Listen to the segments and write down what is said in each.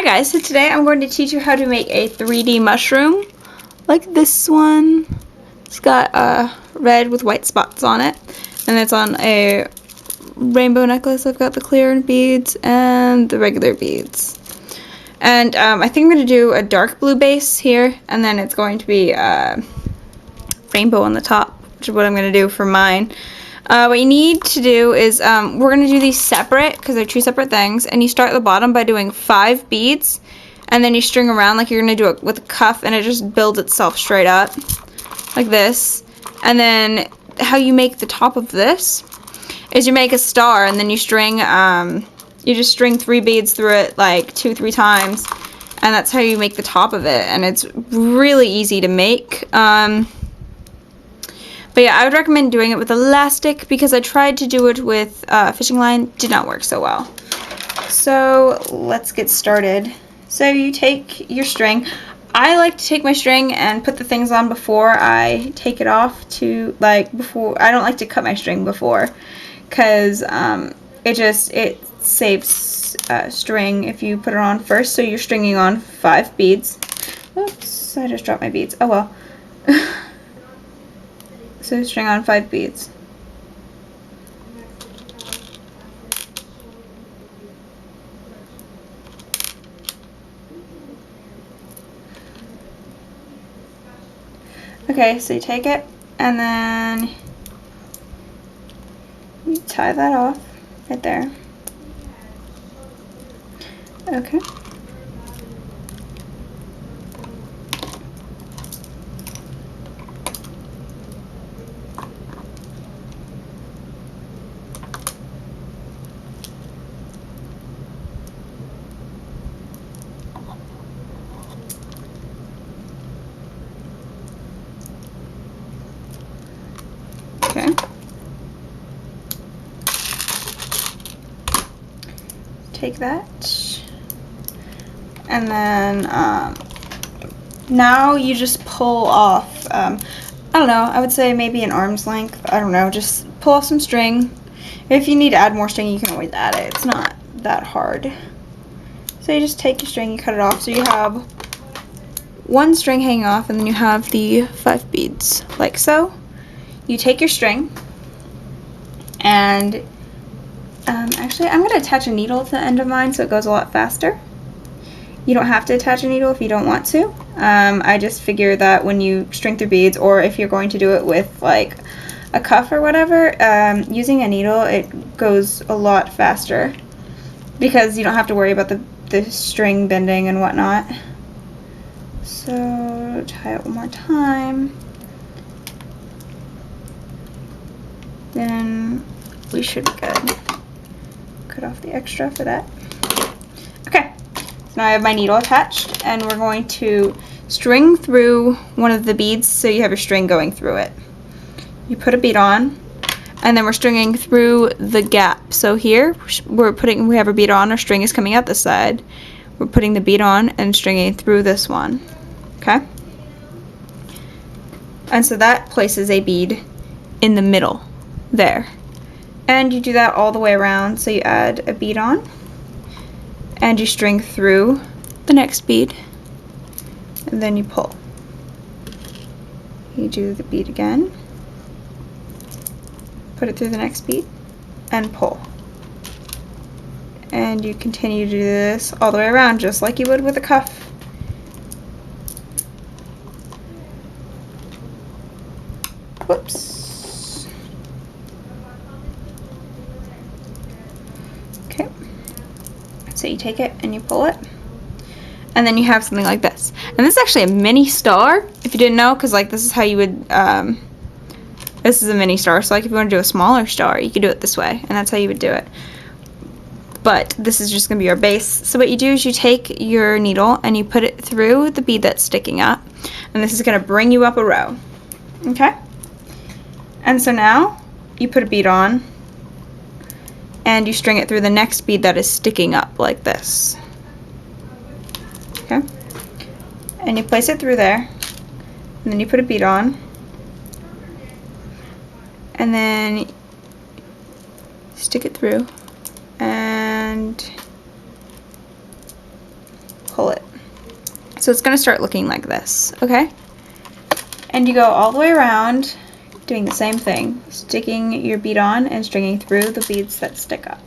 guys, so today I'm going to teach you how to make a 3D mushroom like this one. It's got red with white spots on it, and it's on a rainbow necklace. I've got the clear beads and the regular beads, and I think I'm going to do a dark blue base here, and then it's going to be rainbow on the top, which is what I'm going to do for mine. What you need to do is, we're going to do these separate because they're two separate things, and you start at the bottom by doing 5 beads, and then you string around like you're going to do it with a cuff, and it just builds itself straight up like this. And then how you make the top of this is you make a star, and then you string, you just string 3 beads through it like 2-3 times, and that's how you make the top of it, and it's really easy to make. But yeah, I would recommend doing it with elastic because I tried to do it with fishing line. Did not work so well. So let's get started. So you take your string. I like to take my string and put the things on before I take it off to, like, before. I don't like to cut my string before because it saves string if you put it on first. So you're stringing on 5 beads. Oops, I just dropped my beads. Oh well. So string on 5 beads. Okay, so you take it and then you tie that off right there. Okay. Okay. Take that, and then now you just pull off, I don't know, I would say maybe an arm's length, I don't know, just pull off some string. If you need to add more string, you can always add it. It's not that hard. So you just take your string, you cut it off, so you have 1 string hanging off, and then you have the 5 beads, like so. You take your string, and actually I'm going to attach a needle to the end of mine so it goes a lot faster. You don't have to attach a needle if you don't want to. I just figure that when you string through beads, or if you're going to do it with like a cuff or whatever, using a needle, it goes a lot faster because you don't have to worry about the string bending and whatnot. So tie it one more time. Then we should be good. Cut off the extra for that. Okay, so now I have my needle attached, and we're going to string through one of the beads so you have your string going through it. You put a bead on, and then we're stringing through the gap. So here we have a bead on, our string is coming out this side. We're putting the bead on and stringing through this one. Okay? And so that places a bead in the middle there. And you do that all the way around. So you add a bead on, and you string through the next bead, and then you pull. You do the bead again, put it through the next bead, and pull. And you continue to do this all the way around, just like you would with a cuff. Whoops. Okay. So you take it and you pull it, and then you have something like this. And this is actually a mini star, if you didn't know, because like this is how you would, this is a mini star, so like if you want to do a smaller star, you could do it this way, and that's how you would do it. But this is just going to be your base. So what you do is you take your needle and you put it through the bead that's sticking up, and this is going to bring you up a row. Okay? And so now you put a bead on, and you string it through the next bead that is sticking up like this. Okay? And you place it through there, and then you put a bead on, and then stick it through, and pull it. So it's going to start looking like this, okay? And you go all the way around doing the same thing, sticking your bead on and stringing through the beads that stick up.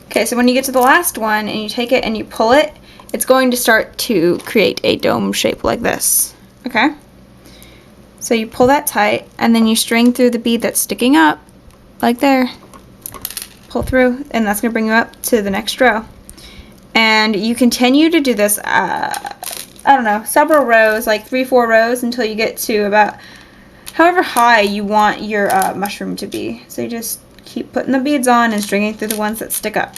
Okay, so when you get to the last one and you take it and you pull it, it's going to start to create a dome shape like this, okay? So you pull that tight and then you string through the bead that's sticking up, like there. Pull through, and that's going to bring you up to the next row. And you continue to do this, I don't know, several rows, like 3-4 rows, until you get to about however high you want your mushroom to be. So you just keep putting the beads on and stringing through the ones that stick up.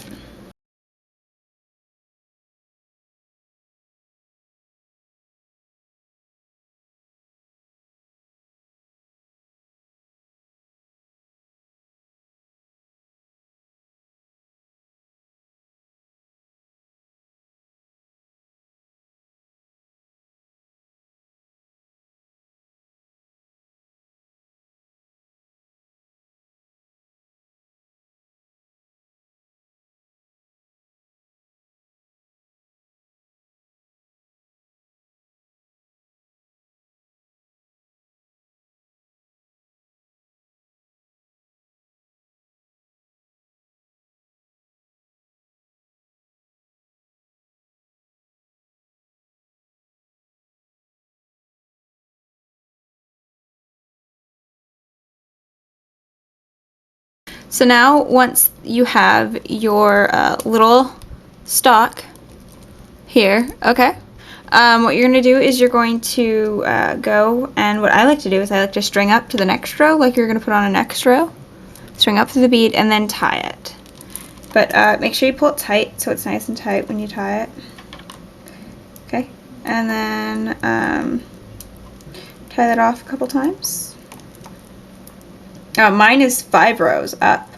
So now, once you have your little stalk here, okay, what you're going to do is you're going to go, and what I like to do is I like to string up to the next row, like you're going to put on a next row, string up to the bead, and then tie it. But make sure you pull it tight so it's nice and tight when you tie it. Okay, and then tie that off a couple times. Mine is 5 rows up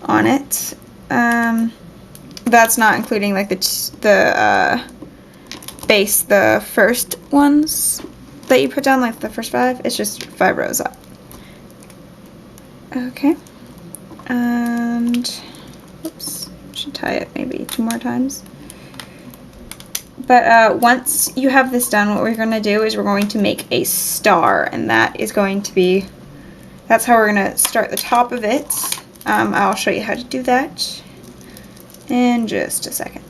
on it. That's not including like the base, the first ones that you put down, like the first 5. It's just 5 rows up. Okay, and oops, should tie it maybe 2 more times. But once you have this done, what we're going to do is we're going to make a star, and that is going to be, that's how we're going to start the top of it. I'll show you how to do that in just a second.